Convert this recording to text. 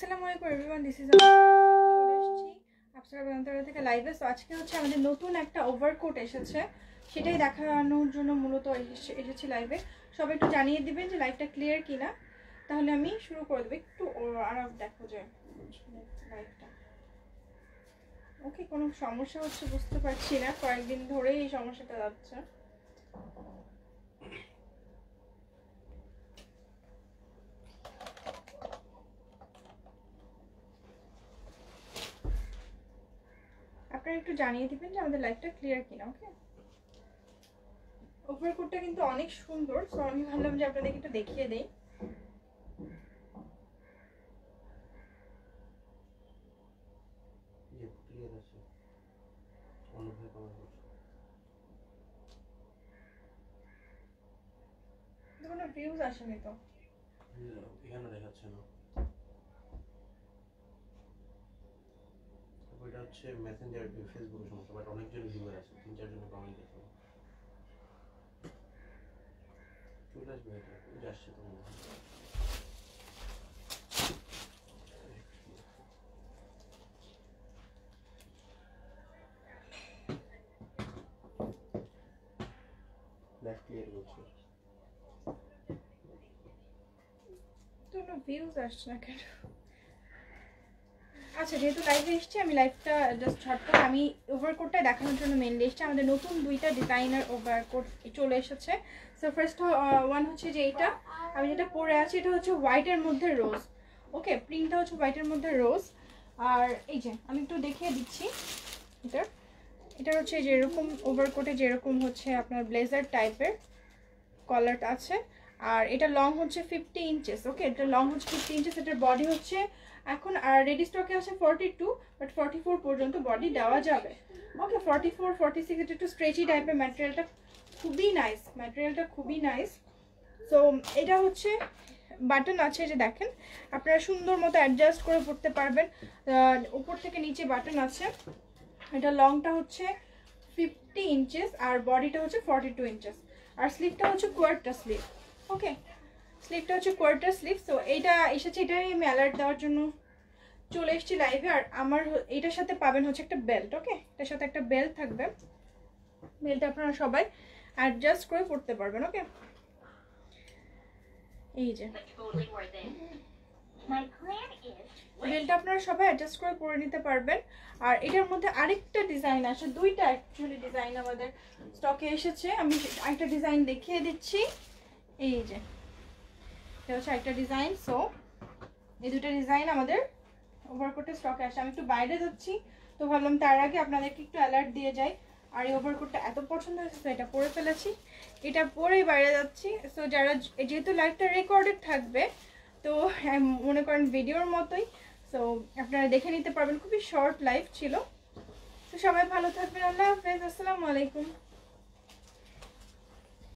আসসালামু আলাইকুম everyone, this is চলে এসেছি আপনারা বানান্তরা থেকে লাইভে। সো আজকে হচ্ছে আমাদের নতুন একটা ওভারকোট এসেছে, সেটাই দেখানোর জন্য মূলত এসেছি লাইভে। সবাই একটু জানিয়ে দিবেন যে লাইভটা ক্লিয়ার কিনা, তাহলে আমি শুরু করে দেবো। একটু আর দেখো যে লাইভটা ওকে। কোনো সমস্যা হচ্ছে বুঝতে পারছি না, কয়েকদিন ধরেই এই সমস্যাটা যাচ্ছে। আপনারা একটু জানিয়ে দিবেন যে আমাদের লাইভটা ক্লিয়ার কিনা। ওকে, ওভারকোটটা কিন্তু অনেক সুন্দর, সো আমি ভাবলাম যে আপনাদেরকে একটু দেখিয়ে দেই। কোনো ভিউজ আসেনি তো, এখানে দেখাচ্ছে না। ওইটা হচ্ছে মেসেঞ্জার ফেসবুকের সমস্যা, বাট অনেকজন ভিউয়ার আছে, 3-4 জনের কমেন্ট আছে। চলে আসবে এটা, ওই আসছে তো মনে হয়। লাইভ ক্লিয়ার করছে, কোনো ভিউজ আসছে না কেন? আচ্ছা, যেহেতু লাইভে এসেছি, আমি লাইভটা জাস্ট ঝটপট আমি ওভারকোটটা দেখানোর জন্য মেনলি এসেছি। আমাদের নতুন দুইটা ডিজাইনার ওভারকোট চলে এসেছে। সো ফার্স্ট ওয়ান হচ্ছে যে এইটা আমি যেটা পরে আছি, এটা হচ্ছে হোয়াইটের মধ্যে রোজ। ওকে, প্রিন্টটা হচ্ছে হোয়াইটের মধ্যে রোজ। আর এই যে আমি একটু দেখিয়ে দিচ্ছি, এটা হচ্ছে যেরকম ওভারকোটে যেরকম হচ্ছে আপনার ব্লেজার টাইপের কলারটা আছে। আর এটা লং হচ্ছে 50 ইঞ্চেস। ওকে, এটা লং হচ্ছে 50 ইঞ্চেস। এটার বডি হচ্ছে এখন আর রেডি স্টকে আছে 42, বাট 44 পর্যন্ত বডি দেওয়া যাবে। ওকে, 44, 46 এটা একটু স্ট্রেচি টাইপের। ম্যাটেরিয়ালটা খুবই নাইস, ম্যাটেরিয়ালটা খুবই নাইস। সো এটা হচ্ছে বাটন আছে, যে দেখেন আপনারা সুন্দর মতো অ্যাডজাস্ট করে পড়তে পারবেন। উপর থেকে নিচে বাটন আছে। এটা লংটা হচ্ছে 50 ইঞ্চেস আর বডিটা হচ্ছে 42 ইঞ্চেস। আর স্লিভটা হচ্ছে কোয়ার্টার স্লিভ। ওকে, স্লিভটা হচ্ছে কোয়ার্টার স্লিভ। সো এইটা এসেছে, এটাই আমি অ্যালার্ট দেওয়ার জন্য চলে এসেছি লাইভে। আর আমার এটার সাথে পাবেন হচ্ছে একটা বেল্ট। ওকে, এটার সাথে একটা বেল্ট থাকবে। বেল্টটা আপনারা সবাই অ্যাডজাস্ট করে পড়তে পারবেন। ওকে, এই যে বেল্টটা আপনারা সবাই অ্যাডজাস্ট করে পরে নিতে পারবেন। আর এটার মধ্যে আরেকটা ডিজাইন আছে, দুইটা অ্যাকচুয়ালি ডিজাইন আমাদের স্টকে এসেছে। আমি একটা ডিজাইন দেখিয়ে দিচ্ছি। এই যে এটা হচ্ছে একটা ডিজাইন। সো এই দুটো ডিজাইন আমাদের ওভারকোটের স্টকে আসে। আমি একটু বাইরে যাচ্ছি, তো ভাবলাম তার আগে আপনাদেরকে একটু অ্যালার্ট দিয়ে যাই। আর এই ওভারকোটটা এত পছন্দ হয়েছে, এটা পরে ফেলেছি, এটা পরেই বাইরে যাচ্ছি। সো যারা, যেহেতু লাইভটা রেকর্ডেড থাকবে, তো মনে করেন ভিডিওর মতোই, সো আপনারা দেখে নিতে পারবেন। খুবই শর্ট লাইভ ছিল। তো সবাই ভালো থাকবেন, আল্লাহ হাফেজ, আসসালামু আলাইকুম।